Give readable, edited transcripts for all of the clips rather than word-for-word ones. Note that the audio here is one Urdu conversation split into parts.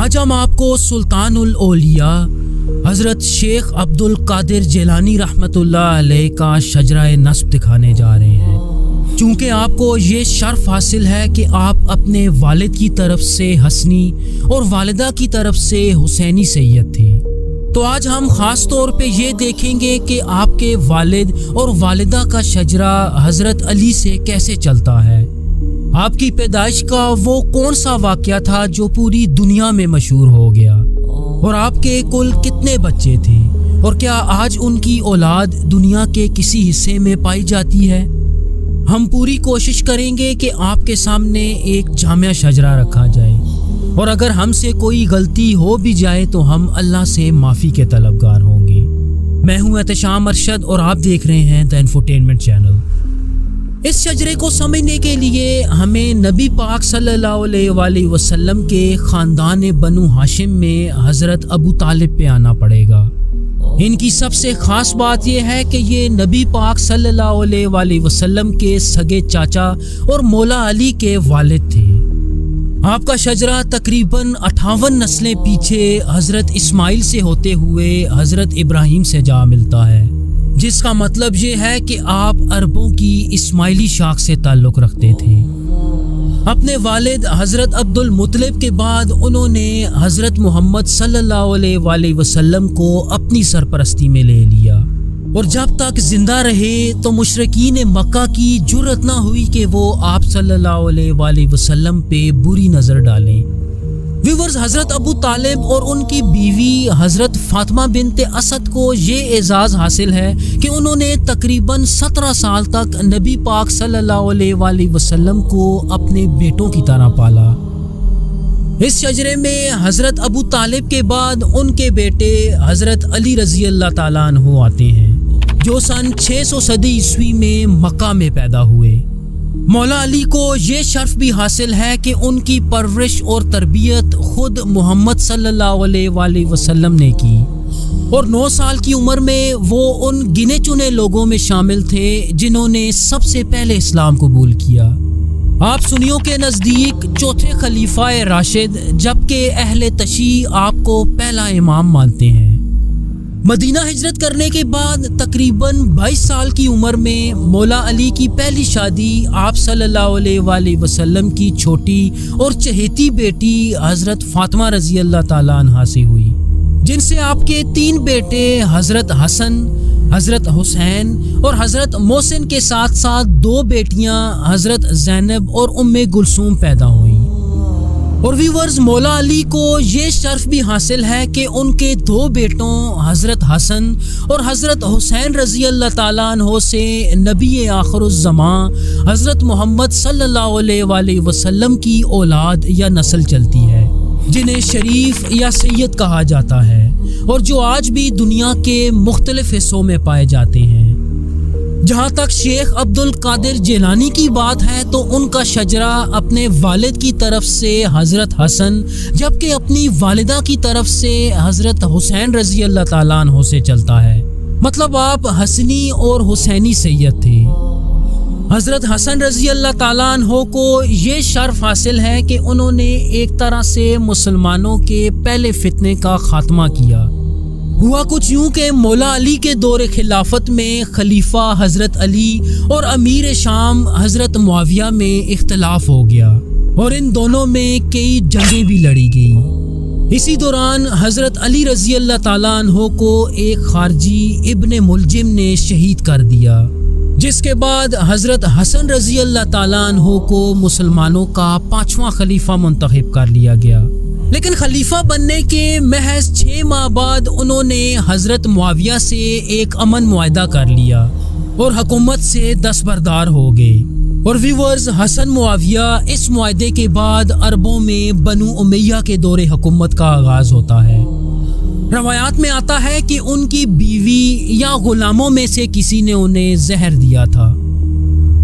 آج ہم آپ کو سلطان الاولیاء حضرت شیخ عبد القادر جیلانی رحمۃ اللہ علیہ کا شجرہ نسب دکھانے جا رہے ہیں، چونکہ آپ کو یہ شرف حاصل ہے کہ آپ اپنے والد کی طرف سے حسنی اور والدہ کی طرف سے حسینی سید تھے۔ تو آج ہم خاص طور پہ یہ دیکھیں گے کہ آپ کے والد اور والدہ کا شجرہ حضرت علی سے کیسے چلتا ہے۔ آپ کی پیدائش کا وہ کون سا واقعہ تھا جو پوری دنیا میں مشہور ہو گیا، اور آپ کے کل کتنے بچے تھے، اور کیا آج ان کی اولاد دنیا کے کسی حصے میں پائی جاتی ہے؟ ہم پوری کوشش کریں گے کہ آپ کے سامنے ایک جامع شجرہ رکھا جائے، اور اگر ہم سے کوئی غلطی ہو بھی جائے تو ہم اللہ سے معافی کے طلبگار ہوں گے۔ میں ہوں احتشام ارشد اور آپ دیکھ رہے ہیں دی انفوٹینمنٹ چینل۔ اس شجرے کو سمجھنے کے لیے ہمیں نبی پاک صلی اللہ علیہ وآلہ وسلم کے خاندان بنو ہاشم میں حضرت ابو طالب پہ آنا پڑے گا۔ ان کی سب سے خاص بات یہ ہے کہ یہ نبی پاک صلی اللہ علیہ وآلہ وسلم کے سگے چاچا اور مولا علی کے والد تھے۔ آپ کا شجرہ تقریباً 58 نسلیں پیچھے حضرت اسماعیل سے ہوتے ہوئے حضرت ابراہیم سے جا ملتا ہے، جس کا مطلب یہ ہے کہ آپ عربوں کی اسماعیلی شاخ سے تعلق رکھتے تھے۔ اپنے والد حضرت عبد المطلب کے بعد انہوں نے حضرت محمد صلی اللہ علیہ وآلہ وسلم کو اپنی سرپرستی میں لے لیا، اور جب تک زندہ رہے تو مشرکین مکہ کی جرأت نہ ہوئی کہ وہ آپ صلی اللہ علیہ وآلہ وسلم پہ بری نظر ڈالیں۔ ویورز، حضرت ابو طالب اور ان کی بیوی حضرت فاطمہ بنت اسد کو یہ اعزاز حاصل ہے کہ انہوں نے تقریباً 17 سال تک نبی پاک صلی اللہ علیہ وآلہ وسلم کو اپنے بیٹوں کی طرح پالا۔ اس شجرے میں حضرت ابو طالب کے بعد ان کے بیٹے حضرت علی رضی اللہ تعالیٰ عنہ آتے ہیں، جو سن 600 صدی عیسوی میں مکہ میں پیدا ہوئے۔ مولا علی کو یہ شرف بھی حاصل ہے کہ ان کی پرورش اور تربیت خود محمد صلی اللہ علیہ وآلہ وسلم نے کی، اور 9 سال کی عمر میں وہ ان گنے چنے لوگوں میں شامل تھے جنہوں نے سب سے پہلے اسلام قبول کیا۔ آپ سنیوں کے نزدیک چوتھے خلیفہ راشد، جبکہ اہل تشیع آپ کو پہلا امام مانتے ہیں۔ مدینہ ہجرت کرنے کے بعد تقریباً 22 سال کی عمر میں مولا علی کی پہلی شادی آپ صلی اللہ علیہ وآلہ وسلم کی چھوٹی اور چہیتی بیٹی حضرت فاطمہ رضی اللہ تعالیٰ عنہا سے ہوئی، جن سے آپ کے 3 بیٹے حضرت حسن، حضرت حسین اور حضرت محسن کے ساتھ ساتھ 2 بیٹیاں حضرت زینب اور ام کلثوم پیدا ہوئیں۔ اور ویورز، مولا علی کو یہ شرف بھی حاصل ہے کہ ان کے 2 بیٹوں حضرت حسن اور حضرت حسین رضی اللہ تعالیٰ عنہ سے نبی آخر الزماں حضرت محمد صلی اللہ علیہ وآلہ وسلم کی اولاد یا نسل چلتی ہے، جنہیں شریف یا سید کہا جاتا ہے، اور جو آج بھی دنیا کے مختلف حصوں میں پائے جاتے ہیں۔ جہاں تک شیخ عبد القادر جیلانی کی بات ہے تو ان کا شجرہ اپنے والد کی طرف سے حضرت حسن، جبکہ اپنی والدہ کی طرف سے حضرت حسین رضی اللہ تعالیٰ عنہ سے چلتا ہے، مطلب آپ حسنی اور حسینی سید تھے۔ حضرت حسن رضی اللہ تعالیٰ عنہ کو یہ شرف حاصل ہے کہ انہوں نے ایک طرح سے مسلمانوں کے پہلے فتنے کا خاتمہ کیا۔ ہوا کچھ یوں کہ مولا علی کے دور خلافت میں خلیفہ حضرت علی اور امیر شام حضرت معاویہ میں اختلاف ہو گیا، اور ان دونوں میں کئی جنگیں بھی لڑی گئیں۔ اسی دوران حضرت علی رضی اللہ تعالیٰ عنہ کو ایک خارجی ابن ملجم نے شہید کر دیا، جس کے بعد حضرت حسن رضی اللہ تعالیٰ عنہ کو مسلمانوں کا 5واں خلیفہ منتخب کر لیا گیا۔ لیکن خلیفہ بننے کے محض 6 ماہ بعد انہوں نے حضرت معاویہ سے ایک امن معاہدہ کر لیا اور حکومت سے دستبردار ہو گئے۔ اور ویورز، حسن معاویہ اس معاہدے کے بعد عربوں میں بنو امیہ کے دور حکومت کا آغاز ہوتا ہے۔ روایات میں آتا ہے کہ ان کی بیوی یا غلاموں میں سے کسی نے انہیں زہر دیا تھا۔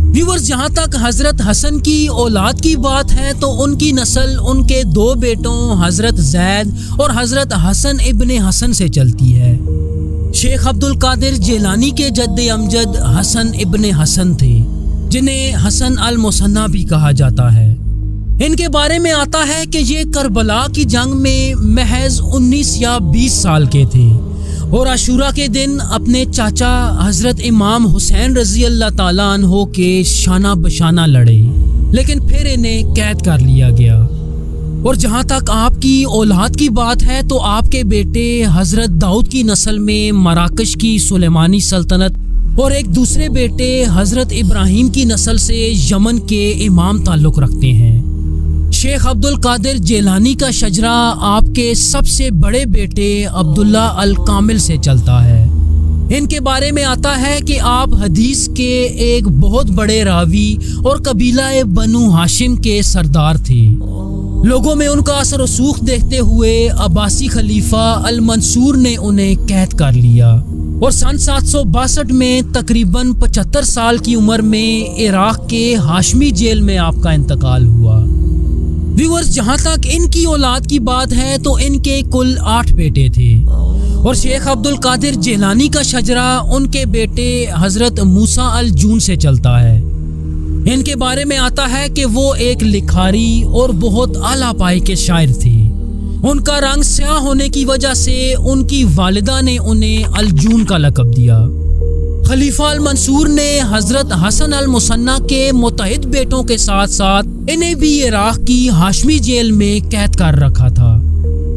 ویورز، جہاں تک حضرت حسن کی اولاد کی بات ہے تو ان کی نسل ان کے 2 بیٹوں حضرت زید اور حضرت حسن ابن حسن سے چلتی ہے۔ شیخ عبد القادر جیلانی کے جد امجد حسن ابن حسن تھے، جنہیں حسن المثنی بھی کہا جاتا ہے۔ ان کے بارے میں آتا ہے کہ یہ کربلا کی جنگ میں محض 19 یا 20 سال کے تھے اور عاشورہ کے دن اپنے چاچا حضرت امام حسین رضی اللہ تعالیٰ عنہ کے شانہ بشانہ لڑے، لیکن پھر انہیں قید کر لیا گیا۔ اور جہاں تک آپ کی اولاد کی بات ہے تو آپ کے بیٹے حضرت داؤد کی نسل میں مراکش کی سلیمانی سلطنت اور ایک دوسرے بیٹے حضرت ابراہیم کی نسل سے یمن کے امام تعلق رکھتے ہیں۔ شیخ عبد القادر جیلانی کا شجرہ آپ کے سب سے بڑے بیٹے عبداللہ الکامل سے چلتا ہے۔ ان کے بارے میں آتا ہے کہ آپ حدیث کے ایک بہت بڑے راوی اور قبیلہ بنو ہاشم کے سردار تھے۔ لوگوں میں ان کا اثر و رسوخ دیکھتے ہوئے عباسی خلیفہ المنصور نے انہیں قید کر لیا اور سن 762 میں تقریباً 75 سال کی عمر میں عراق کے ہاشمی جیل میں آپ کا انتقال ہوا۔ ویورز، جہاں تک ان کی اولاد کی بات ہے تو ان کے کل 8 بیٹے تھے اور شیخ عبد القادر جیلانی کا شجرہ ان کے بیٹے حضرت موسیٰ الجون سے چلتا ہے۔ ان کے بارے میں آتا ہے کہ وہ ایک لکھاری اور بہت اعلیٰ پائے کے شاعر تھے۔ ان کا رنگ سیاہ ہونے کی وجہ سے ان کی والدہ نے انہیں الجون کا لقب دیا۔ خلیفہ المنصور نے حضرت حسن المثنیٰ کے متحد بیٹوں کے ساتھ ساتھ انہیں بھی عراق کی ہاشمی جیل میں قید کر رکھا تھا۔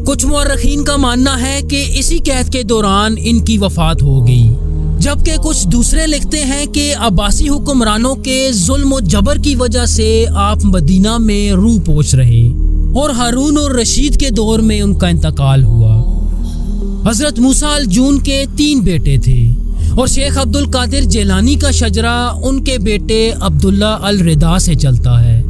کچھ مورخین کا ماننا ہے کہ اسی قید کے دوران ان کی وفات ہو گئی، جبکہ کچھ دوسرے لکھتے ہیں کہ عباسی حکمرانوں کے ظلم و جبر کی وجہ سے آپ مدینہ میں روح پوش رہے اور ہارون اور رشید کے دور میں ان کا انتقال ہوا۔ حضرت موسیٰ الجون کے 3 بیٹے تھے اور شیخ عبد القادر جیلانی کا شجرہ ان کے بیٹے عبداللہ الرضا سے چلتا ہے۔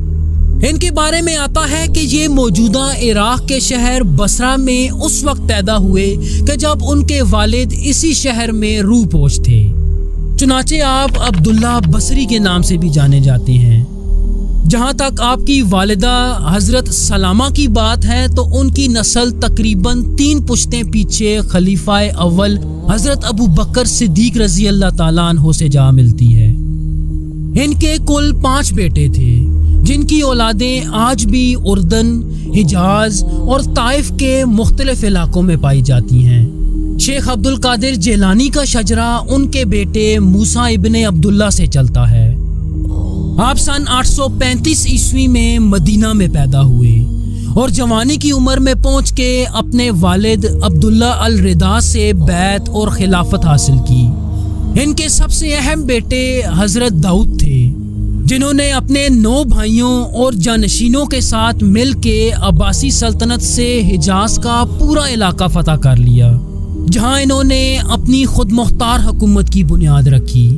ان کے بارے میں آتا ہے کہ یہ موجودہ عراق کے شہر بصرہ میں اس وقت پیدا ہوئے کہ جب ان کے والد اسی شہر میں روح پوش تھے، چنانچہ آپ عبداللہ بصری کے نام سے بھی جانے جاتے ہیں۔ جہاں تک آپ کی والدہ حضرت سلامہ کی بات ہے تو ان کی نسل تقریباً 3 پشتیں پیچھے خلیفہ اول حضرت ابو بکر صدیق رضی اللہ تعالیٰ عنہ سے جا ملتی ہے۔ ان کے کل 5 بیٹے تھے جن کی اولادیں آج بھی اردن، حجاز اور طائف کے مختلف علاقوں میں پائی جاتی ہیں۔ شیخ عبد القادر جیلانی کا شجرہ ان کے بیٹے موسیٰ ابن عبداللہ سے چلتا ہے۔ آپ سن 835 عیسوی میں مدینہ میں پیدا ہوئے اور جوانی کی عمر میں پہنچ کے اپنے والد عبداللہ الرضا سے بیعت اور خلافت حاصل کی۔ ان کے سب سے اہم بیٹے حضرت داؤد تھے، جنہوں نے اپنے 9 بھائیوں اور جانشینوں کے ساتھ مل کے عباسی سلطنت سے حجاز کا پورا علاقہ فتح کر لیا، جہاں انہوں نے اپنی خود مختار حکومت کی بنیاد رکھی۔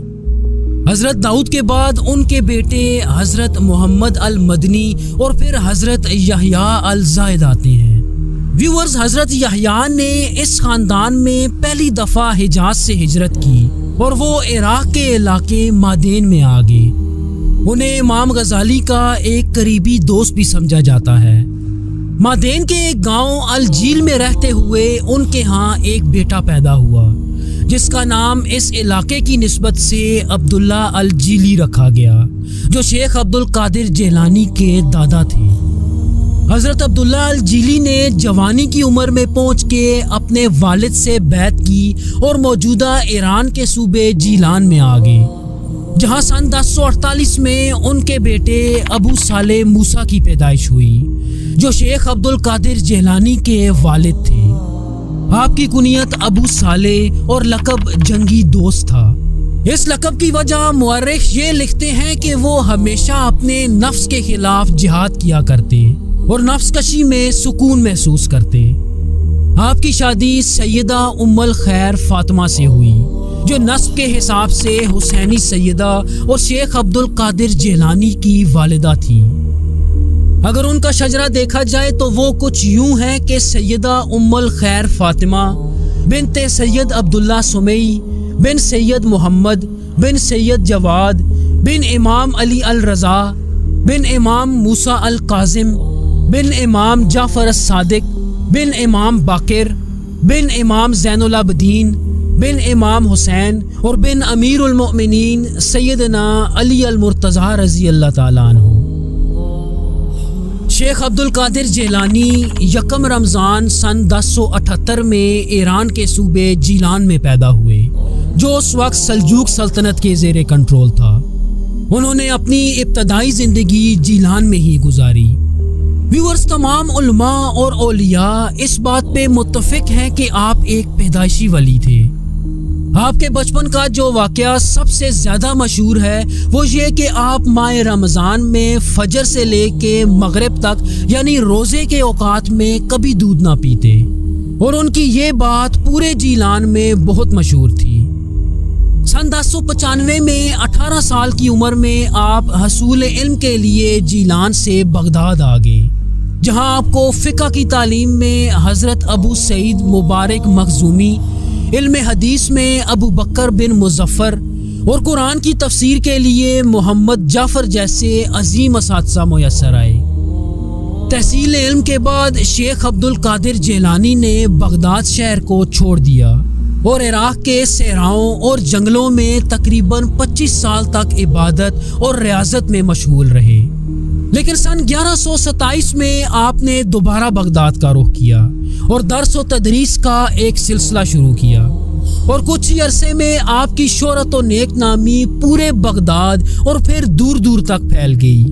حضرت داؤد کے بعد ان کے بیٹے حضرت محمد المدنی اور پھر حضرت یحییٰ الزاہد آتے ہیں۔ ویورز، حضرت یحییٰ نے اس خاندان میں پہلی دفعہ حجاز سے ہجرت کی اور وہ عراق کے علاقے مادین میں آ گئے۔ انہیں امام غزالی کا ایک قریبی دوست بھی سمجھا جاتا ہے۔ مادین کے ایک گاؤں الجیل میں رہتے ہوئے ان کے ہاں ایک بیٹا پیدا ہوا جس کا نام اس علاقے کی نسبت سے عبداللہ الجیلی رکھا گیا، جو شیخ عبد القادر جیلانی کے دادا تھے۔ حضرت عبداللہ الجیلی نے جوانی کی عمر میں پہنچ کے اپنے والد سے بیعت کی اور موجودہ ایران کے صوبے جیلان میں آ گئے، جہاں سن 1048 میں ان کے بیٹے ابو صالح موسیٰ کی پیدائش ہوئی، جو شیخ عبد القادر جیلانی کے والد تھے۔ آپ کی کنیت ابو صالح اور لقب جنگی دوست تھا۔ اس لقب کی وجہ مورخ یہ لکھتے ہیں کہ وہ ہمیشہ اپنے نفس کے خلاف جہاد کیا کرتے اور نفس کشی میں سکون محسوس کرتے۔ آپ کی شادی سیدہ ام الخیر فاطمہ سے ہوئی، جو نسب کے حساب سے حسینی سیدہ اور شیخ عبد القادر جیلانی کی والدہ تھی۔ اگر ان کا شجرہ دیکھا جائے تو وہ کچھ یوں ہے کہ سیدہ ام الخیر فاطمہ بنت سید عبداللہ سمیع بن سید محمد بن سید جواد بن امام علی الرضا بن امام موسیٰ القاظم بن امام جعفر الصادق بن امام باقر بن امام زین العابدین بن امام حسین اور بن امیر المؤمنین سیدنا علی المرتضیٰ رضی اللہ تعالیٰ عنہ۔ شیخ عبد القادر جیلانی یکم رمضان سن 1078 میں ایران کے صوبے جیلان میں پیدا ہوئے، جو اس وقت سلجوق سلطنت کے زیر کنٹرول تھا۔ انہوں نے اپنی ابتدائی زندگی جیلان میں ہی گزاری۔ ویورز، تمام علماء اور اولیاء اس بات پہ متفق ہیں کہ آپ ایک پیدائشی ولی تھے۔ آپ کے بچپن کا جو واقعہ سب سے زیادہ مشہور ہے وہ یہ کہ آپ ماہ رمضان میں فجر سے لے کے مغرب تک یعنی روزے کے اوقات میں کبھی دودھ نہ پیتے، اور ان کی یہ بات پورے جیلان میں بہت مشہور تھی۔ سن 1095 میں 18 سال کی عمر میں آپ حصول علم کے لیے جیلان سے بغداد آ گئے، جہاں آپ کو فقہ کی تعلیم میں حضرت ابو سعید مبارک مخزومی، علم حدیث میں ابو بکر بن مظفر اور قرآن کی تفسیر کے لیے محمد جعفر جیسے عظیم اساتذہ میسر آئے۔ تحصیل علم کے بعد شیخ عبد القادر جیلانی نے بغداد شہر کو چھوڑ دیا اور عراق کے صحراؤں اور جنگلوں میں تقریباً 25 سال تک عبادت اور ریاضت میں مشغول رہے۔ لیکن سن 1127 میں آپ نے دوبارہ بغداد کا رخ کیا اور درس و تدریس کا ایک سلسلہ شروع کیا، اور کچھ ہی عرصے میں آپ کی شہرت و نیک نامی پورے بغداد اور پھر دور دور تک پھیل گئی،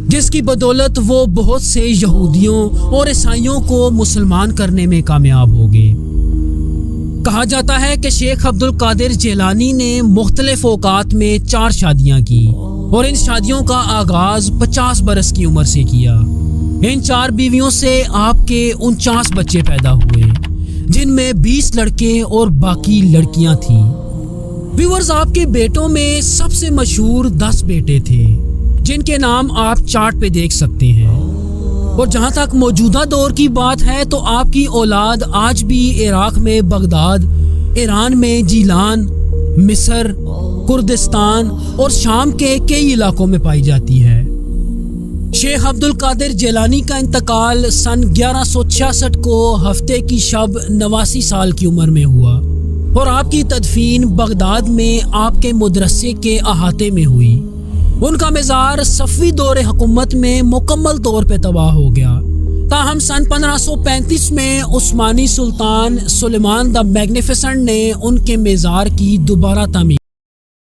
جس کی بدولت وہ بہت سے یہودیوں اور عیسائیوں کو مسلمان کرنے میں کامیاب ہو گئے۔ کہا جاتا ہے کہ شیخ عبد القادر جیلانی نے مختلف اوقات میں 4 شادیاں کی، اور ان شادیوں کا آغاز 50 برس کی عمر سے کیا۔ ان 4 بیویوں سے آپ کے 49 بچے پیدا ہوئے، جن میں 20 لڑکے اور باقی لڑکیاں تھیں۔ ویورز، آپ کے بیٹوں میں سب سے مشہور 10 بیٹے تھے، جن کے نام آپ چارٹ پہ دیکھ سکتے ہیں۔ اور جہاں تک موجودہ دور کی بات ہے تو آپ کی اولاد آج بھی عراق میں بغداد، ایران میں جیلان، مصر، کردستان اور شام کے کئی علاقوں میں پائی جاتی ہے۔ شیخ عبد القادر جیلانی کا انتقال سن 1166 کو ہفتے کی شب 89 سال کی عمر میں ہوا، اور آپ کی تدفین بغداد میں آپ کے مدرسے کے احاطے میں ہوئی۔ ان کا مزار صفوی دور حکومت میں مکمل طور پہ تباہ ہو گیا، تاہم سن 1535 میں عثمانی سلطان سلیمان دا میگنیفیسنٹ نے ان کے مزار کی دوبارہ تعمیر